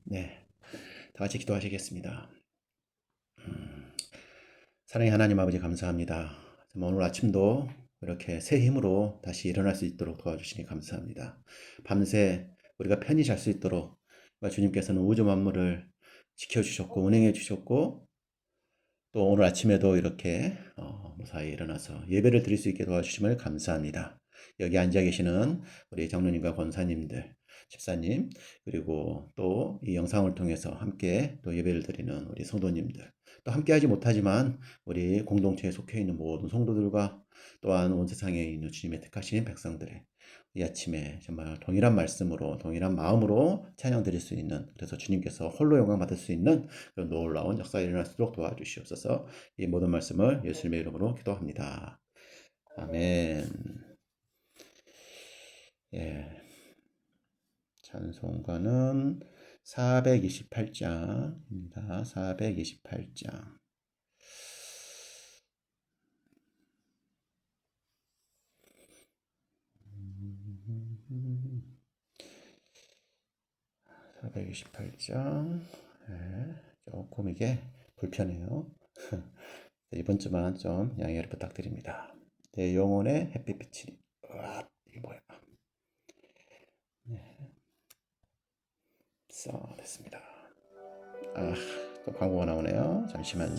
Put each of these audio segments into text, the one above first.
네, 다 같이 기도하시겠습니다. 사랑의 하나님 아버지 감사합니다. 정말 오늘 아침도 이렇게 새 힘으로 다시 일어날 수 있도록 도와주시니 감사합니다. 밤새 우리가 편히 잘 수 있도록 주님께서는 우주 만물을 지켜주셨고 운행해 주셨고 또 오늘 아침에도 이렇게 무사히 일어나서 예배를 드릴 수 있게 도와주심을 감사합니다. 여기 앉아 계시는 우리 장로님과 권사님들, 집사님, 그리고 또 이 영상을 통해서 함께 또 예배를 드리는 우리 성도님들, 또 함께 하지 못하지만 우리 공동체에 속해 있는 모든 성도들과 또한 온 세상에 있는 주님의 택하신 백성들의 이 아침에 정말 동일한 말씀으로 동일한 마음으로 찬양 드릴 수 있는, 그래서 주님께서 홀로 영광 받을 수 있는 그런 놀라운 역사가 일어날 수 있도록 도와주시옵소서. 이 모든 말씀을 예수님의 이름으로 기도합니다. 아멘. 예, 찬송가는 428장입니다. 428장. 428장. 예, 조금 이게 불편해요. 이번 주만 좀 양해를 부탁드립니다. 내 영혼의 햇빛이, 이게 뭐야? 됐습니다. 또 광고가 나오네요. 잠시만요.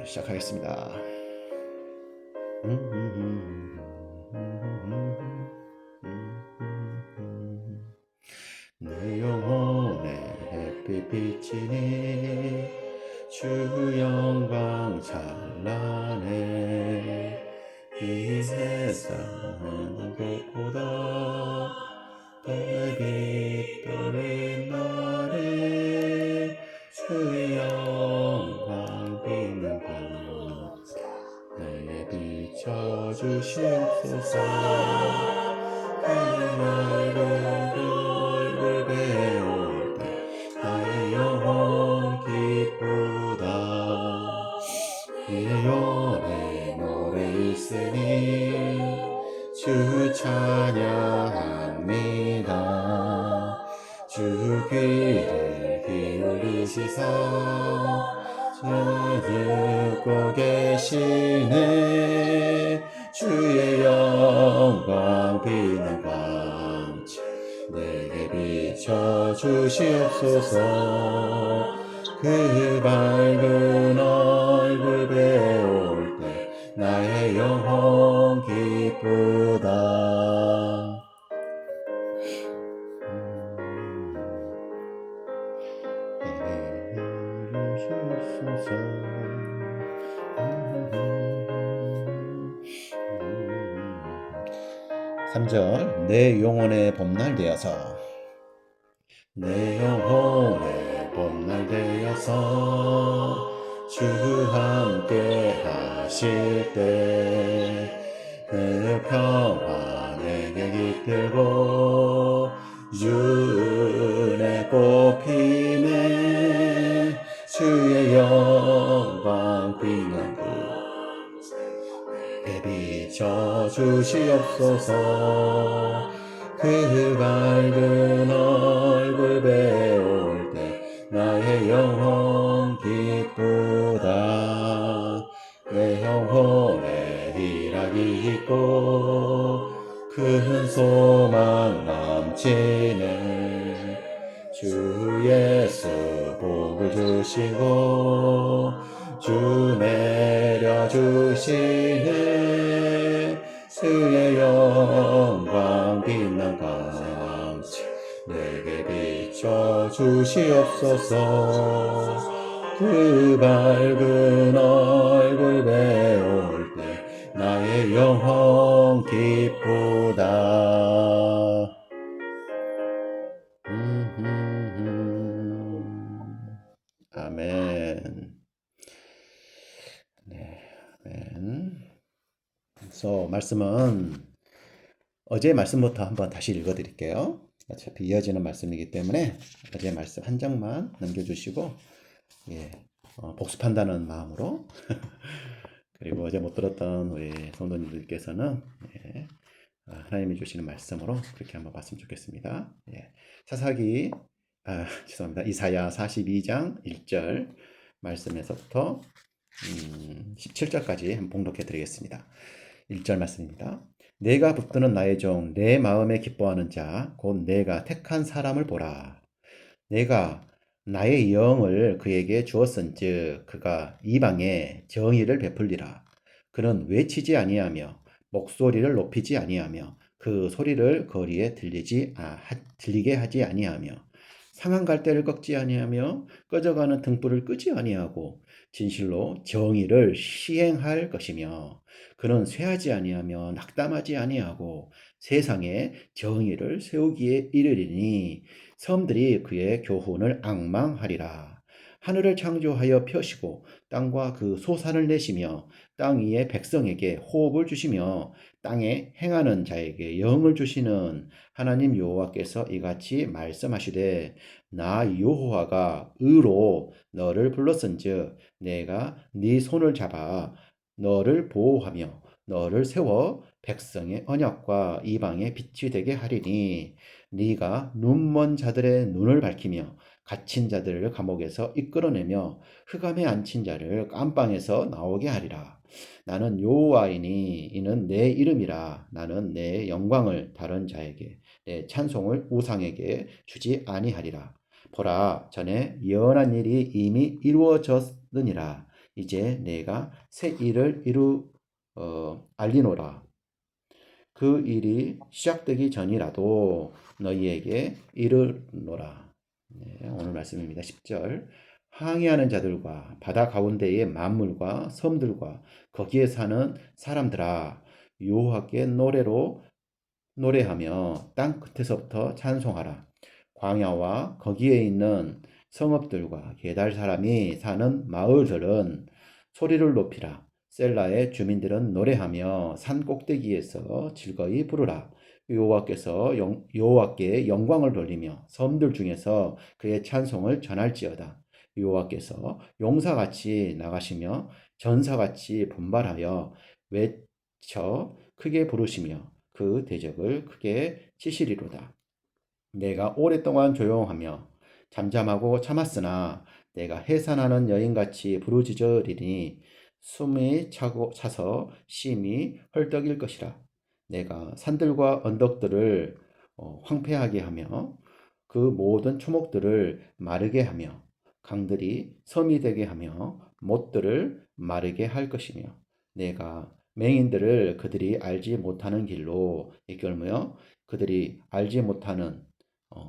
시작하겠습니다. 내 영혼의 햇빛 비치니 주 영광 찬란해. 이 세상 무엇보다 별빛 떠는 날에 주의 영광 빛는 밤 나의 비춰주시옵소서. 그 맑은 얼굴 배울 때 나의 영혼 기쁘다. 내 영혼에 노래 있으니 주 찬양합니다. 주 귀를 기울이시사 주 듣고 계시네. 주의 영광 빛난 광채 내게 비춰주시옵소서. 그 밝은 얼굴 배울 때 나의 영혼 기쁘다. 삼 절 내 영혼의 봄날 되어서 내 영혼의 봄날 되어서 주 함께 하실 때 그 평화 내게 깃들고 주의 꽃피네. 주의 영광 빛난 빛에 비춰주시옵소서. 그 밝은 얼굴 배울 때 나의 영혼 기쁘다. 내 영혼에 희락이 있고 큰 소망 넘치네. 주 예수 복을 주시고 주 내려주시네. 주의 영광 빛난 광채 내게 비춰주시옵소서. 그 밝은 얼굴 배울 때 나의 영혼 기쁘다. 아멘. 네, 아멘. 그래서 말씀은 어제 말씀부터 한번 다시 읽어드릴게요. 어차피 이어지는 말씀이기 때문에 어제 말씀 한 장만 남겨주시고, 예, 복습한다는 마음으로 그리고 어제 못 들었던 우리 성도님들께서는 하나님이 주시는 말씀으로 그렇게 한번 봤으면 좋겠습니다. 예. 사사기 죄송합니다. 이사야 42장 1절 말씀에서부터 17절까지 한번 봉독해 드리겠습니다. 1절 말씀입니다. 내가 붙드는 나의 종 내 마음에 기뻐하는 자 곧 내가 택한 사람을 보라. 내가 나의 영을 그에게 주었은즉 그가 이방에 정의를 베풀리라. 그는 외치지 아니하며 목소리를 높이지 아니하며 그 소리를 거리에 들리게 하지 아니하며 상한 갈대를 꺾지 아니하며 꺼져가는 등불을 끄지 아니하고 진실로 정의를 시행할 것이며 그는 쇠하지 아니하며 낙담하지 아니하고 세상에 정의를 세우기에 이르리니 섬들이 그의 교훈을 앙망하리라. 하늘을 창조하여 펴시고 땅과 그 소산을 내시며 땅 위의 백성에게 호흡을 주시며 땅에 행하는 자에게 영을 주시는 하나님 여호와께서 이같이 말씀하시되 나 여호와가 의로 너를 불렀은즉 내가 네 손을 잡아 너를 보호하며 너를 세워 백성의 언약과 이방의 빛이 되게 하리니 네가 눈먼 자들의 눈을 밝히며 갇힌 자들을 감옥에서 이끌어내며 흑암에 앉힌 자를 깜방에서 나오게 하리라. 나는 여호와이니 이는 내 이름이라. 나는 내 영광을 다른 자에게 내 찬송을 우상에게 주지 아니하리라. 보라 전에 예언한 일이 이미 이루어졌느니라. 이제 내가 새 일을 알리노라. 그 일이 시작되기 전이라도 너희에게 이르노라. 네, 오늘 말씀입니다. 10절. 항해하는 자들과 바다 가운데의 만물과 섬들과 거기에 사는 사람들아 여호와께 노래하며 땅 끝에서부터 찬송하라. 광야와 거기에 있는 성읍들과 게달 사람이 사는 마을들은 소리를 높이라. 셀라의 주민들은 노래하며 산 꼭대기에서 즐거이 부르라. 여호와께 영광을 돌리며 섬들 중에서 그의 찬송을 전할지어다. 여호와께서 용사같이 나가시며 전사같이 분발하여 외쳐 크게 부르시며 그 대적을 크게 치시리로다. 내가 오랫동안 조용하며 잠잠하고 참았으나 내가 해산하는 여인같이 부르짖으리니 숨이 차서 심히 헐떡일 것이라. 내가 산들과 언덕들을 황폐하게 하며 그 모든 초목들을 마르게 하며 강들이 섬이 되게 하며 못들을 마르게 할 것이며 내가 맹인들을 그들이 알지 못하는 길로 이끌며 그들이 알지 못하는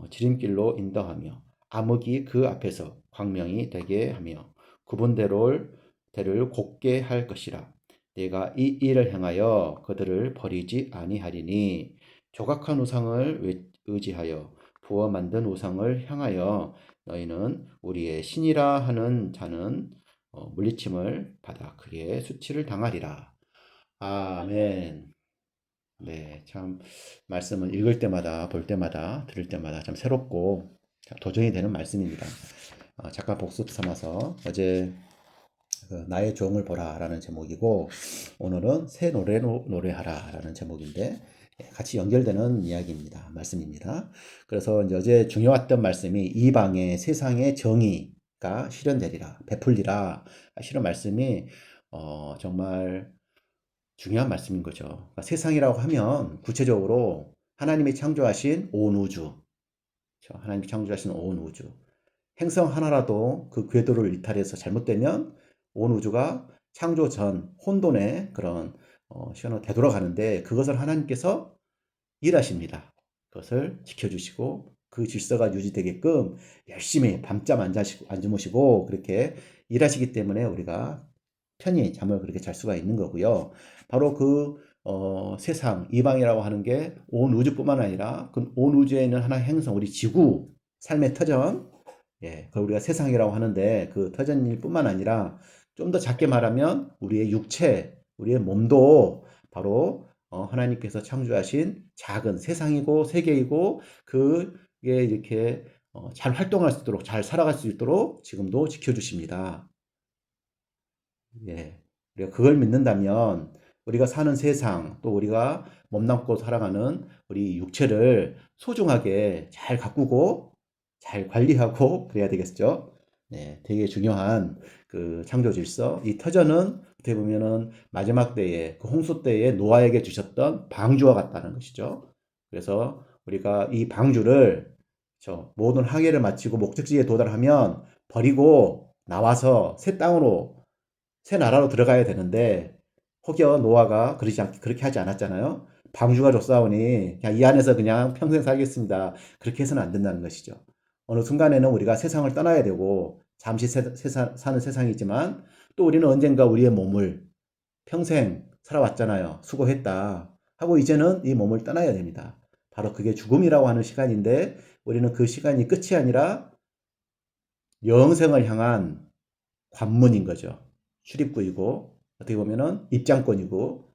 지름길로 인도하며 암흑이 그 앞에서 광명이 되게 하며 대를 곱게 할 것이라. 내가 이 일을 행하여 그들을 버리지 아니하리니 조각한 우상을 의지하여 부어 만든 우상을 향하여 너희는 우리의 신이라 하는 자는 물리침을 받아 크게 수치를 당하리라. 아멘. 네, 참 말씀은 읽을 때마다 볼 때마다 들을 때마다 참 새롭고 도전이 되는 말씀입니다. 잠깐 복습 삼아서 어제 나의 종을 보라라는 제목이고 오늘은 새 노래로 노래하라라는 제목인데 같이 연결되는 이야기입니다. 말씀입니다. 그래서 이제 어제 중요했던 말씀이 이방의 세상의 정의가 실현되리라 베풀리라 실은 말씀이 정말 중요한 말씀인 거죠. 그러니까 세상이라고 하면 구체적으로 하나님이 창조하신 온 우주, 그렇죠? 하나님이 창조하신 온 우주. 행성 하나라도 그 궤도를 이탈해서 잘못되면 온 우주가 창조 전 혼돈의 그런 시간으로 되돌아가는데 그것을 하나님께서 일하십니다. 그것을 지켜주시고 그 질서가 유지되게끔 열심히 밤잠 안 주무시고 그렇게 일하시기 때문에 우리가 편히 잠을 그렇게 잘 수가 있는 거고요. 바로 그 세상 이방이라고 하는 게 온 우주뿐만 아니라 그 온 우주에 있는 하나의 행성 우리 지구 삶의 터전 그걸 우리가 세상이라고 하는데 그 터전일뿐만 아니라 좀 더 작게 말하면 우리의 육체 우리의 몸도 바로 하나님께서 창조하신 작은 세상이고 세계이고 그게 이렇게 잘 활동할 수 있도록 잘 살아갈 수 있도록 지금도 지켜주십니다. 우리가 그걸 믿는다면 우리가 사는 세상, 또 우리가 몸담고 살아가는 우리 육체를 소중하게 잘 가꾸고 잘 관리하고 그래야 되겠죠. 네, 되게 중요한 그 창조 질서. 이 터전은 어떻게 보면은 마지막 때에 그 홍수 때에 노아에게 주셨던 방주와 같다는 것이죠. 그래서 우리가 이 방주를 저 모든 항해를 마치고 목적지에 도달하면 버리고 나와서 새 땅으로 새 나라로 들어가야 되는데 혹여 노아가 그렇게 하지 않았잖아요. 방주가 줬사오니 그냥 이 안에서 그냥 평생 살겠습니다. 그렇게 해서는 안 된다는 것이죠. 어느 순간에는 우리가 세상을 떠나야 되고 잠시 사는 세상이지만 또 우리는 언젠가 우리의 몸을 평생 살아왔잖아요. 수고했다. 하고 이제는 이 몸을 떠나야 됩니다. 바로 그게 죽음이라고 하는 시간인데 우리는 그 시간이 끝이 아니라 영생을 향한 관문인 거죠. 출입구이고 어떻게 보면은 입장권이고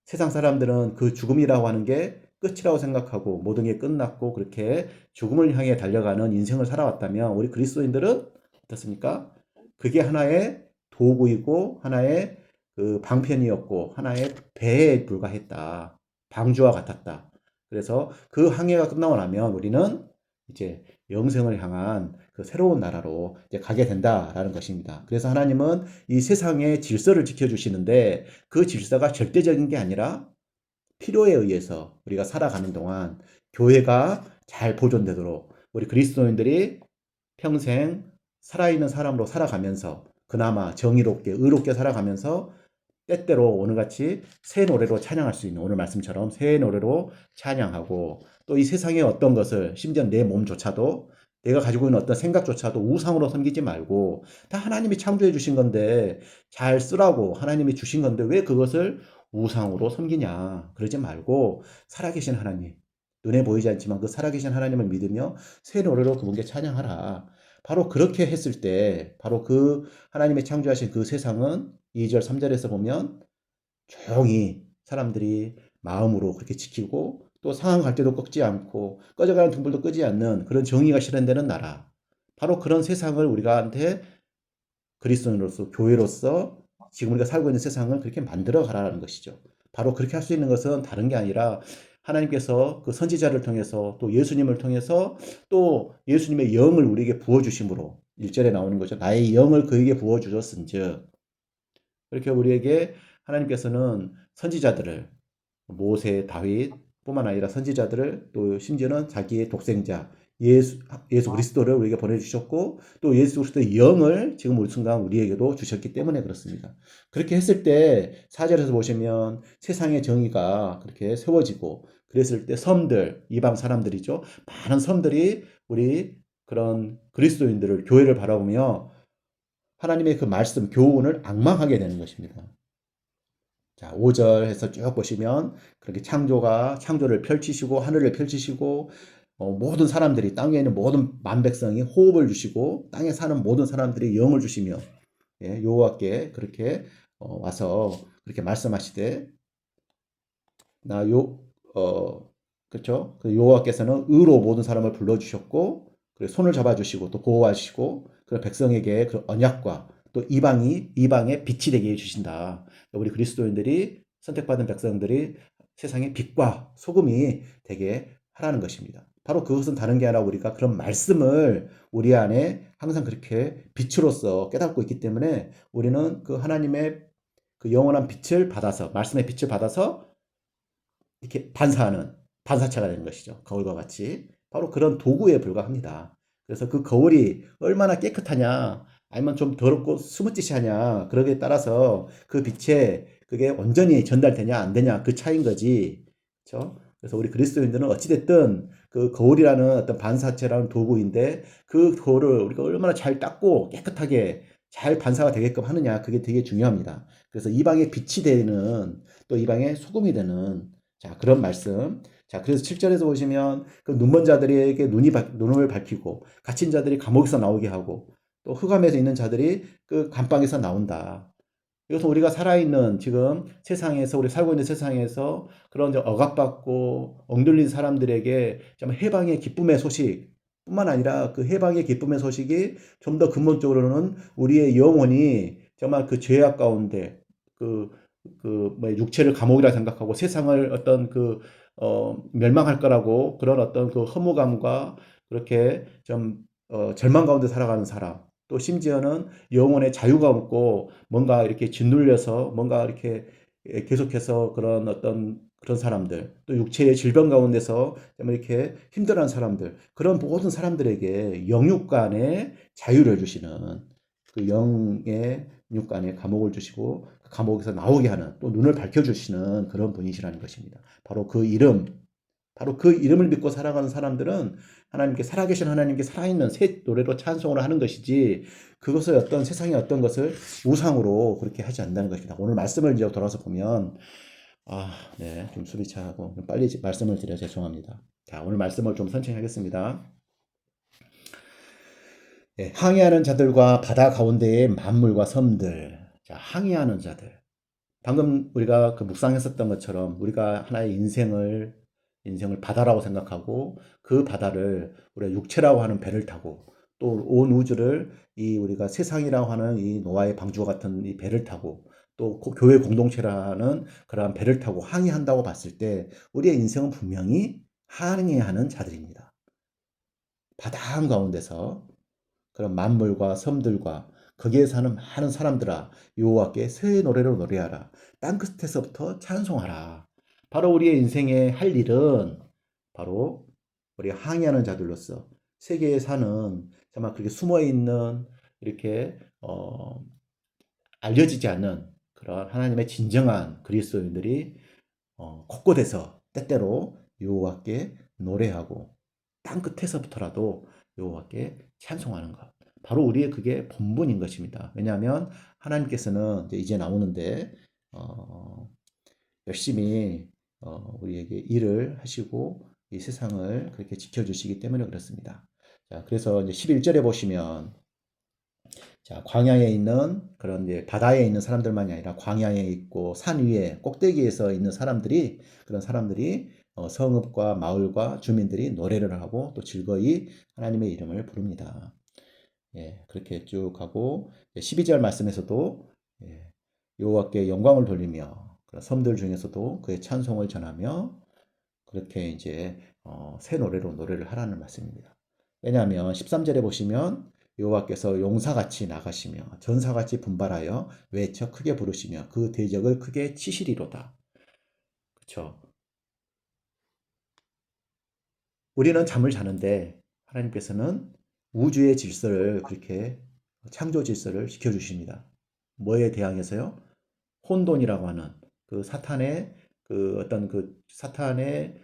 세상 사람들은 그 죽음이라고 하는 게 끝이라고 생각하고 모든 게 끝났고 그렇게 죽음을 향해 달려가는 인생을 살아왔다면 우리 그리스도인들은 어떻습니까? 그게 하나의 도구이고 하나의 그 방편이었고 하나의 배에 불과했다. 방주와 같았다. 그래서 그 항해가 끝나고 나면 우리는 이제 영생을 향한 그 새로운 나라로 이제 가게 된다라는 것입니다. 그래서 하나님은 이 세상의 질서를 지켜주시는데 그 질서가 절대적인 게 아니라 필요에 의해서 우리가 살아가는 동안 교회가 잘 보존되도록 우리 그리스도인들이 평생 살아있는 사람으로 살아가면서 그나마 정의롭게 의롭게 살아가면서 때때로 오늘같이 새 노래로 찬양할 수 있는 오늘 말씀처럼 새 노래로 찬양하고 또 이 세상의 어떤 것을 심지어 내 몸조차도 내가 가지고 있는 어떤 생각조차도 우상으로 섬기지 말고 다 하나님이 창조해 주신 건데 잘 쓰라고 하나님이 주신 건데 왜 그것을 우상으로 섬기냐 그러지 말고 살아계신 하나님 눈에 보이지 않지만 그 살아계신 하나님을 믿으며 새 노래로 그분께 찬양하라. 바로 그렇게 했을 때 바로 그 하나님의 창조하신 그 세상은 2절 3절에서 보면 조용히 사람들이 마음으로 그렇게 지키고 또 상황 갈 때도 꺾지 않고 꺼져가는 등불도 끄지 않는 그런 정의가 실현되는 나라. 바로 그런 세상을 우리가한테 그리스도인으로서 교회로서 지금 우리가 살고 있는 세상을 그렇게 만들어 가라는 것이죠. 바로 그렇게 할 수 있는 것은 다른 게 아니라 하나님께서 그 선지자를 통해서 또 예수님을 통해서 또 예수님의 영을 우리에게 부어 주심으로 1절에 나오는 거죠. 나의 영을 그에게 부어 주셨은즉 그렇게 우리에게 하나님께서는 선지자들을 모세, 다윗 뿐만 아니라 선지자들을 또 심지어는 자기의 독생자 예수 그리스도를 우리에게 보내주셨고 또 예수 그리스도의 영을 지금 우리 순간 우리에게도 주셨기 때문에 그렇습니다. 그렇게 했을 때 4절에서 보시면 세상의 정의가 그렇게 세워지고 그랬을 때 섬들 이방 사람들이죠. 많은 섬들이 우리 그런 그리스도인들을 교회를 바라보며 하나님의 그 말씀 교훈을 앙망하게 되는 것입니다. 자, 5절 해서 쭉 보시면 그렇게 창조를 펼치시고 하늘을 펼치시고 모든 사람들이 땅에 있는 모든 만백성이 호흡을 주시고 땅에 사는 모든 사람들이 영을 주시며 예, 여호와께 그렇게 와서 그렇게 말씀하시되 나요 그렇죠? 그 여호와께서는 의로 모든 사람을 불러 주셨고 그리고 손을 잡아 주시고 또 보호하시고 그 백성에게 그 언약과 또 이방의 빛이 되게 해 주신다. 우리 그리스도인들이 선택받은 백성들이 세상의 빛과 소금이 되게 하라는 것입니다. 바로 그것은 다른 게 아니라 우리가 그런 말씀을 우리 안에 항상 그렇게 빛으로서 깨닫고 있기 때문에 우리는 그 하나님의 그 영원한 빛을 받아서 말씀의 빛을 받아서 이렇게 반사체가 되는 것이죠. 거울과 같이. 바로 그런 도구에 불과합니다. 그래서 그 거울이 얼마나 깨끗하냐, 아니면 좀 더럽고 스무찌시하냐, 그러기에 따라서 그 빛에 그게 온전히 전달되냐, 안 되냐, 그 차이인 거지. 그렇죠? 그래서 우리 그리스도인들은 어찌됐든 그 거울이라는 어떤 반사체라는 도구인데 그 거울을 우리가 얼마나 잘 닦고 깨끗하게 잘 반사가 되게끔 하느냐, 그게 되게 중요합니다. 그래서 이방의 빛이 되는 또 이방의 소금이 되는 자, 그런 말씀. 자, 그래서 7절에서 보시면 그 눈먼 자들에게 눈을 밝히고 갇힌 자들이 감옥에서 나오게 하고 또 흑암에서 있는 자들이 그 감방에서 나온다. 이것은 우리가 살아있는 지금 세상에서 우리 살고 있는 세상에서 그런 억압받고 억눌린 사람들에게 좀 해방의 기쁨의 소식 뿐만 아니라 그 해방의 기쁨의 소식이 좀 더 근본적으로는 우리의 영혼이 정말 그 죄악 가운데 그 뭐 육체를 감옥이라 생각하고 세상을 어떤 멸망할 거라고 그런 어떤 그 허무감과 그렇게 좀 절망 가운데 살아가는 사람, 또 심지어는 영혼의 자유가 없고 뭔가 이렇게 짓눌려서 뭔가 이렇게 계속해서 그런 어떤 그런 사람들, 또 육체의 질병 가운데서 좀 이렇게 힘들어하는 사람들, 그런 모든 사람들에게 영육간의 자유를 주시는, 그 영의 육간에 감옥을 주시고 그 감옥에서 나오게 하는, 또 눈을 밝혀주시는 그런 분이시라는 것입니다. 바로 그 이름, 바로 그 이름을 믿고 살아가는 사람들은 하나님께, 살아계신 하나님께 살아있는 새 노래로 찬송을 하는 것이지, 그것을 어떤 세상의 어떤 것을 우상으로 그렇게 하지 않는다는 것입니다. 오늘 말씀을 이제 돌아서 보면, 네, 좀 숨이 차고 좀 빨리 말씀을 드려 죄송합니다. 자, 오늘 말씀을 좀 선창하겠습니다. 네, 항해하는 자들과 바다 가운데의 만물과 섬들. 자, 항해하는 자들. 방금 우리가 그 묵상했었던 것처럼 우리가 하나의 인생을 바다라고 생각하고, 그 바다를 우리가 육체라고 하는 배를 타고, 또 온 우주를 이 우리가 세상이라고 하는 이 노아의 방주와 같은 이 배를 타고, 또 교회 공동체라는 그러한 배를 타고 항해한다고 봤을 때 우리의 인생은 분명히 항해하는 자들입니다. 바다 한가운데서 그런 만물과 섬들과 거기에 사는 많은 사람들아, 여호와께 새 노래로 노래하라. 땅끝에서부터 찬송하라. 바로 우리의 인생에 할 일은 바로 우리 항해하는 자들로서 세계에 사는, 정말 그렇게 숨어 있는, 이렇게 알려지지 않는 그런 하나님의 진정한 그리스도인들이 곳곳에서 때때로 여호와께 노래하고 땅 끝에서부터라도 여호와께 찬송하는 것. 바로 우리의 그게 본분인 것입니다. 왜냐하면 하나님께서는 이제 나오는데 열심히 우리에게 일을 하시고 이 세상을 그렇게 지켜주시기 때문에 그렇습니다. 자, 그래서 이제 11절에 보시면, 자, 광야에 있는 그런 이제 바다에 있는 사람들만이 아니라 광야에 있고 산 위에 꼭대기에서 있는 사람들이, 그런 사람들이 성읍과 마을과 주민들이 노래를 하고 또 즐거이 하나님의 이름을 부릅니다. 예, 그렇게 쭉 하고 12절 말씀에서도, 예, 여호와께 영광을 돌리며 그런 섬들 중에서도 그의 찬송을 전하며 그렇게 이제 새 노래로 노래를 하라는 말씀입니다. 왜냐하면 13절에 보시면 여호와께서 용사같이 나가시며 전사같이 분발하여 외쳐 크게 부르시며 그 대적을 크게 치시리로다. 그렇죠? 우리는 잠을 자는데 하나님께서는 우주의 질서를 그렇게, 창조 질서를 지켜주십니다. 뭐에 대항해서요? 혼돈이라고 하는 그 사탄의, 그 어떤 그 사탄의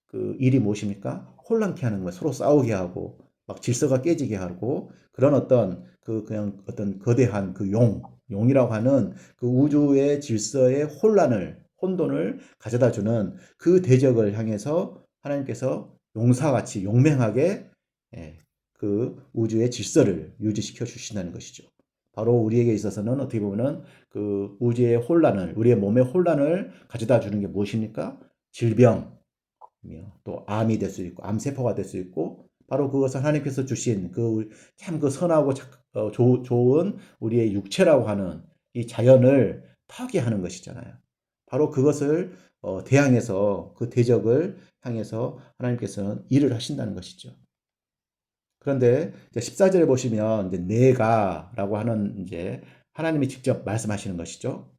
그 일이 무엇입니까? 혼란케 하는 거예요. 서로 싸우게 하고 막 질서가 깨지게 하고, 그런 어떤 그 그냥 어떤 거대한 그 용이라고 하는 그 우주의 질서의 혼돈을 가져다 주는 그 대적을 향해서 하나님께서 용사같이 용맹하게, 예, 그 우주의 질서를 유지시켜 주신다는 것이죠. 바로 우리에게 있어서는 어떻게 보면은 그 우주의 혼란을, 우리의 몸의 혼란을 가져다 주는 게 무엇입니까? 질병, 또 암이 될 수 있고 암세포가 될 수 있고, 바로 그것은 하나님께서 주신 그 참 그 선하고 좋은 우리의 육체라고 하는 이 자연을 파괴하는 것이잖아요. 바로 그것을 대항해서 그 대적을 향해서 하나님께서는 일을 하신다는 것이죠. 그런데 14절에 보시면 이제 내가라고 하는, 이제 하나님이 직접 말씀하시는 것이죠.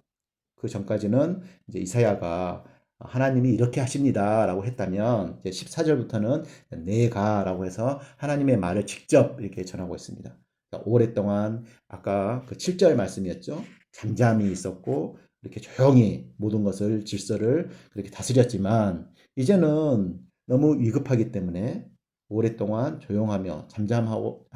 그 전까지는 이제 이사야가 하나님이 이렇게 하십니다라고 했다면, 이제 14절부터는 내가라고 해서 하나님의 말을 직접 이렇게 전하고 있습니다. 그러니까 오랫동안 아까 그 7절 말씀이었죠. 잠잠히 있었고 이렇게 조용히 모든 것을, 질서를 그렇게 다스렸지만 이제는 너무 위급하기 때문에 오랫동안 조용하며 잠잠하고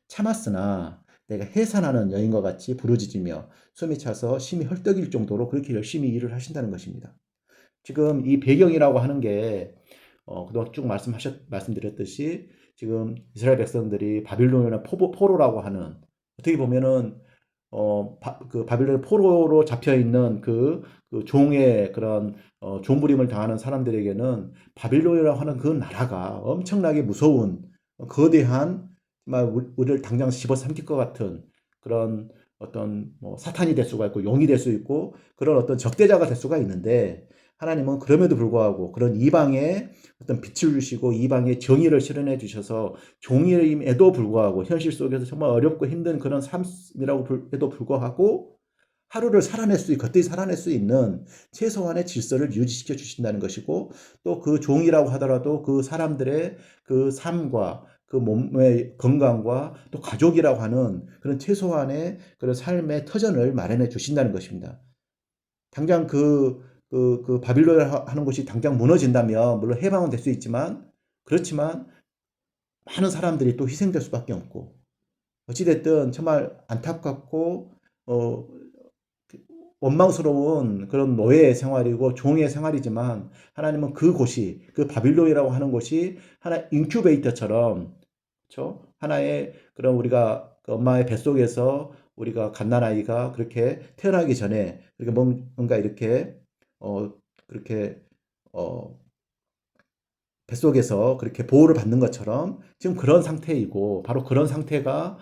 참았으나 내가 해산하는 여인과 같이 부르짖으며 숨이 차서 심히 헐떡일 정도로 그렇게 열심히 일을 하신다는 것입니다. 지금 이 배경이라고 하는 게 그동안 쭉 말씀드렸듯이, 지금 이스라엘 백성들이 바빌론이나 포로라고 하는, 어떻게 보면은 그 바빌론 포로로 잡혀 있는 그 종의 그런 종부림을 당하는 사람들에게는 바빌론이라고 하는 그 나라가 엄청나게 무서운 거대한, 정말 우리를 당장 집어삼킬 것 같은 그런 어떤 뭐 사탄이 될 수가 있고 용이 될 수 있고 그런 어떤 적대자가 될 수가 있는데 하나님은 그럼에도 불구하고 그런 이방의 어떤 빛을 주시고 이방의 정의를 실현해 주셔서 종임에도 불구하고 현실 속에서 정말 어렵고 힘든 그런 삶이라고 해도 불구하고 하루를 살아낼 수, 겉들이 살아낼 수 있는 최소한의 질서를 유지시켜 주신다는 것이고 또 그 종이라고 하더라도 그 사람들의 그 삶과 그 몸의 건강과 또 가족이라고 하는 그런 최소한의 그런 삶의 터전을 마련해 주신다는 것입니다. 당장 그 바빌론 하는 것이 당장 무너진다면 물론 해방은 될 수 있지만 그렇지만 많은 사람들이 또 희생될 수밖에 없고 어찌됐든 정말 안타깝고 어, 원망스러운 그런 노예의 생활이고 종의 생활이지만 하나님은 그곳이 그 바빌론이라고 하는 곳이 하나 인큐베이터처럼 그렇죠? 하나의 그런 우리가 그 엄마의 뱃속에서 우리가 갓난아이가 그렇게 태어나기 전에 그렇게 뭔가 이렇게 어 그렇게 어 뱃속에서 그렇게 보호를 받는 것처럼 지금 그런 상태이고 바로 그런 상태가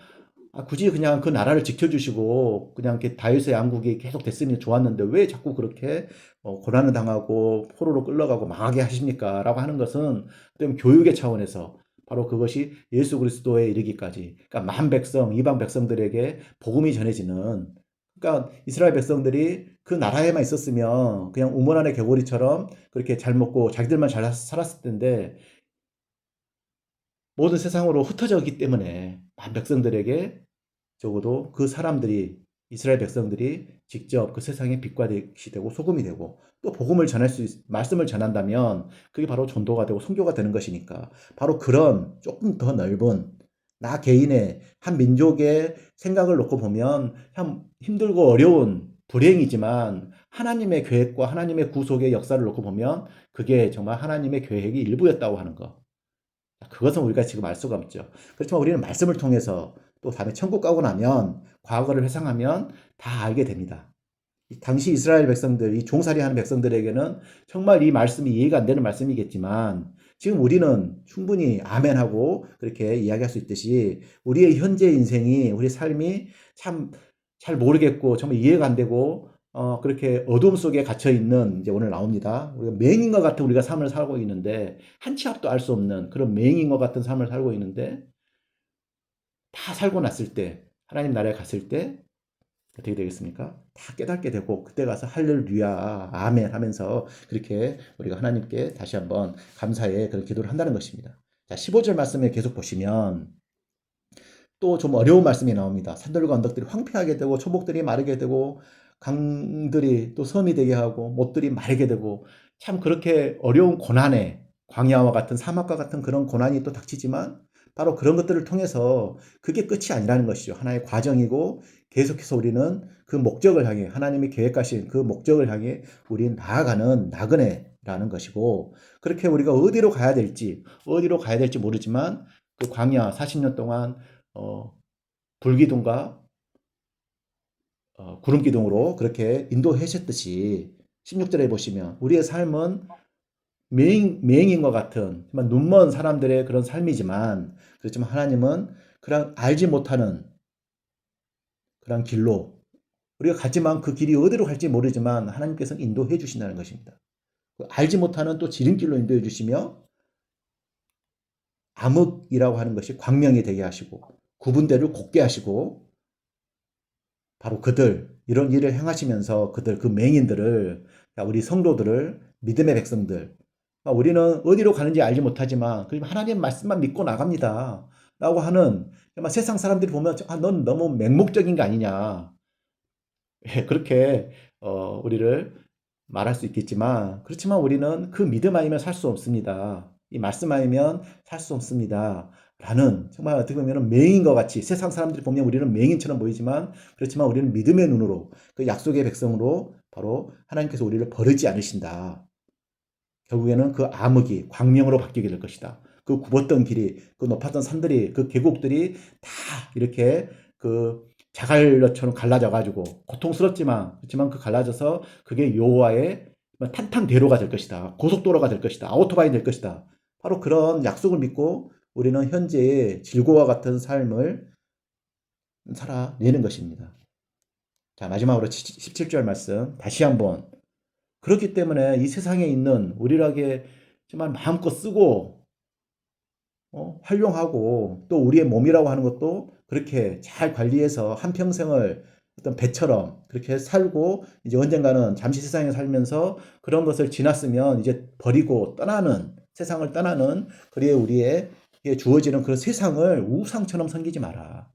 굳이 그냥 그 나라를 지켜주시고 그냥 이렇게 다윗의 왕국이 계속 됐으니 좋았는데 왜 자꾸 그렇게 고난을 당하고 포로로 끌려가고 망하게 하십니까? 라고 하는 것은 어떤 교육의 차원에서 바로 그것이 예수 그리스도에 이르기까지 그러니까 만 백성, 이방 백성들에게 복음이 전해지는 그러니까 이스라엘 백성들이 그 나라에만 있었으면 그냥 우물 안의 개구리처럼 그렇게 잘 먹고 자기들만 잘 살았을 텐데 모든 세상으로 흩어졌기 때문에 만 백성들에게 적어도 그 사람들이 이스라엘 백성들이 직접 그 세상의 빛과 빛이 되고 소금이 되고 또 복음을 전할 말씀을 전한다면 그게 바로 전도가 되고 선교가 되는 것이니까 바로 그런 조금 더 넓은 나 개인의 한 민족의 생각을 놓고 보면 참 힘들고 어려운 불행이지만 하나님의 계획과 하나님의 구속의 역사를 놓고 보면 그게 정말 하나님의 계획이 일부였다고 하는 것. 그것은 우리가 지금 알 수가 없죠. 그렇지만 우리는 말씀을 통해서 또 다음에 천국 가고 나면 과거를 회상하면 다 알게 됩니다. 당시 이스라엘 백성들, 이 종살이 하는 백성들에게는 정말 이 말씀이 이해가 안 되는 말씀이겠지만 지금 우리는 충분히 아멘하고 그렇게 이야기할 수 있듯이 우리의 현재 인생이, 우리 삶이 참 잘 모르겠고 정말 이해가 안 되고 그렇게 어둠 속에 갇혀 있는 이제 오늘 나옵니다. 우리가 맹인과 같은 우리가 삶을 살고 있는데 한 치 앞도 알 수 없는 그런 맹인과 같은 삶을 살고 있는데 다 살고 났을 때 하나님 나라에 갔을 때 어떻게 되겠습니까? 다 깨닫게 되고 그때 가서 할렐루야 아멘 하면서 그렇게 우리가 하나님께 다시 한번 감사의 그런 기도를 한다는 것입니다. 자, 15절 말씀을 계속 보시면 또 좀 어려운 말씀이 나옵니다. 산들과 언덕들이 황폐하게 되고 초목들이 마르게 되고 강들이 또 섬이 되게 하고 못들이 마르게 되고 참 그렇게 어려운 고난에 광야와 같은 사막과 같은 그런 고난이 또 닥치지만 바로 그런 것들을 통해서 그게 끝이 아니라는 것이죠. 하나의 과정이고 계속해서 우리는 그 목적을 향해 하나님이 계획하신 그 목적을 향해 우리는 나아가는 나그네라는 것이고 그렇게 우리가 어디로 가야 될지 모르지만 그 광야 40년 동안 불기둥과 구름기둥으로 그렇게 인도하셨듯이 16절에 보시면 우리의 삶은 맹인과 같은 정말 눈먼 사람들의 그런 삶이지만 그렇지만 하나님은 그런 알지 못하는 그런 길로 우리가 갔지만 그 길이 어디로 갈지 모르지만 하나님께서는 인도해 주신다는 것입니다. 알지 못하는 또 지름길로 인도해 주시며 암흑이라고 하는 것이 광명이 되게 하시고 구분대를 곱게 하시고 바로 이런 일을 행하시면서 그 맹인들을, 우리 성도들을, 믿음의 백성들, 우리는 어디로 가는지 알지 못하지만, 하나님 말씀만 믿고 나갑니다. 라고 하는, 세상 사람들이 보면, 넌 너무 맹목적인 거 아니냐. 그렇게, 우리를 말할 수 있겠지만, 그렇지만 우리는 그 믿음 아니면 살 수 없습니다. 이 말씀 아니면 살 수 없습니다. 라는 정말 어떻게 보면 맹인 것 같이 세상 사람들이 보면 우리는 맹인처럼 보이지만 그렇지만 우리는 믿음의 눈으로 그 약속의 백성으로 바로 하나님께서 우리를 버리지 않으신다. 결국에는 그 암흑이 광명으로 바뀌게 될 것이다. 그 굽었던 길이, 그 높았던 산들이, 그 계곡들이 다 이렇게 그 자갈처럼 갈라져 가지고 고통스럽지만 그렇지만 그 갈라져서 그게 여호와의 탄탄대로가 될 것이다. 고속도로가 될 것이다. 오토바이 될 것이다. 바로 그런 약속을 믿고 우리는 현재의 질고와 같은 삶을 살아내는 것입니다. 자, 마지막으로 17절 말씀 다시 한번. 그렇기 때문에 이 세상에 있는 우리에게 정말 마음껏 쓰고 활용하고 또 우리의 몸이라고 하는 것도 그렇게 잘 관리해서 한평생을 어떤 배처럼 그렇게 살고 이제 언젠가는 잠시 세상에 살면서 그런 것을 지났으면 이제 버리고 떠나는 세상을 떠나는 그리에 우리에게 주어지는 그런 세상을 우상처럼 섬기지 마라.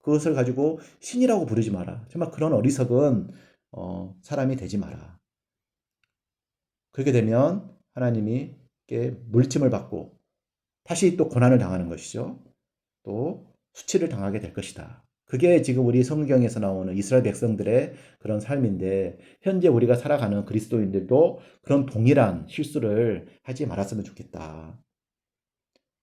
그것을 가지고 신이라고 부르지 마라. 정말 그런 어리석은 사람이 되지 마라. 그렇게 되면 하나님이 물침을 받고 다시 또 고난을 당하는 것이죠. 또 수치를 당하게 될 것이다. 그게 지금 우리 성경에서 나오는 이스라엘 백성들의 그런 삶인데 현재 우리가 살아가는 그리스도인들도 그런 동일한 실수를 하지 말았으면 좋겠다.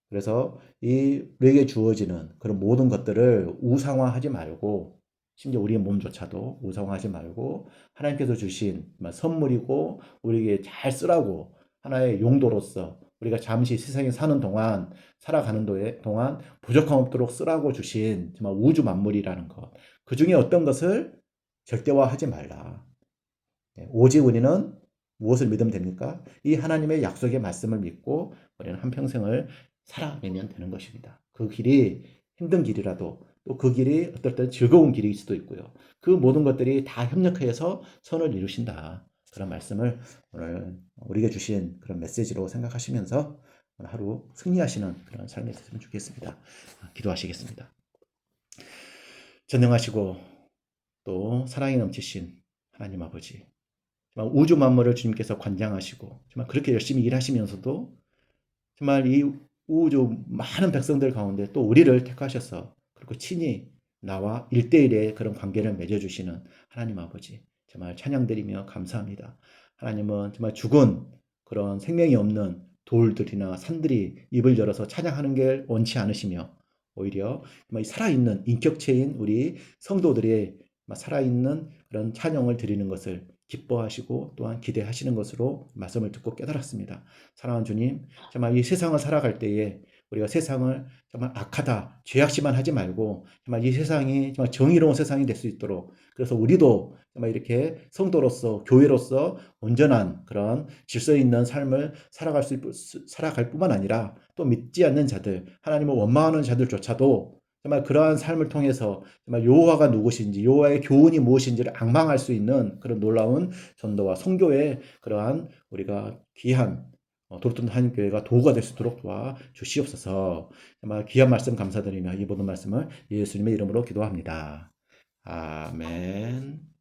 그래서 우리에게 주어지는 그런 모든 것들을 우상화하지 말고 심지어 우리의 몸조차도 우상화하지 말고 하나님께서 주신 선물이고 우리에게 잘 쓰라고 하나의 용도로서 우리가 잠시 세상에 사는 동안 살아가는 동안 부족함 없도록 쓰라고 주신 정말 우주 만물이라는 것. 그 중에 어떤 것을 절대화하지 말라. 오직 우리는 무엇을 믿으면 됩니까? 이 하나님의 약속의 말씀을 믿고 우리는 한평생을 살아내면 되는 것입니다. 그 길이 힘든 길이라도 또 그 길이 어떨 때는 즐거운 길일 수도 있고요. 그 모든 것들이 다 협력해서 선을 이루신다. 그런 말씀을 오늘 우리에게 주신 그런 메시지로 생각하시면서 오늘 하루 승리하시는 그런 삶이 됐으면 좋겠습니다. 기도하시겠습니다. 전능하시고 또 사랑이 넘치신 하나님 아버지, 정말 우주 만물을 주님께서 관장하시고 정말 그렇게 열심히 일하시면서도 정말 이 우주 많은 백성들 가운데 또 우리를 택하셔서 그리고 친히 나와 1대1의 그런 관계를 맺어주시는 하나님 아버지, 정말 찬양드리며 감사합니다. 하나님은 정말 죽은 그런 생명이 없는 돌들이나 산들이 입을 열어서 찬양하는 게 원치 않으시며 오히려 살아있는 인격체인 우리 성도들의 살아있는 그런 찬양을 드리는 것을 기뻐하시고 또한 기대하시는 것으로 말씀을 듣고 깨달았습니다. 사랑하는 주님, 정말 이 세상을 살아갈 때에 우리가 세상을 정말 악하다, 죄악시만 하지 말고 정말 이 세상이 정말 정의로운 세상이 될 수 있도록 그래서 우리도 정말 이렇게 성도로서 교회로서 온전한 그런 질서 있는 삶을 살아갈 뿐만 아니라 또 믿지 않는 자들, 하나님을 원망하는 자들조차도 정말 그러한 삶을 통해서 정말 여호와가 누구신지 여호와의 교훈이 무엇인지를 앙망할 수 있는 그런 놀라운 전도와 선교의 그러한 우리가 귀한 도르톤 한인교회가 도구가 될 수 있도록 도와 주시옵소서. 정말 귀한 말씀 감사드리며 이 모든 말씀을 예수님의 이름으로 기도합니다. 아멘.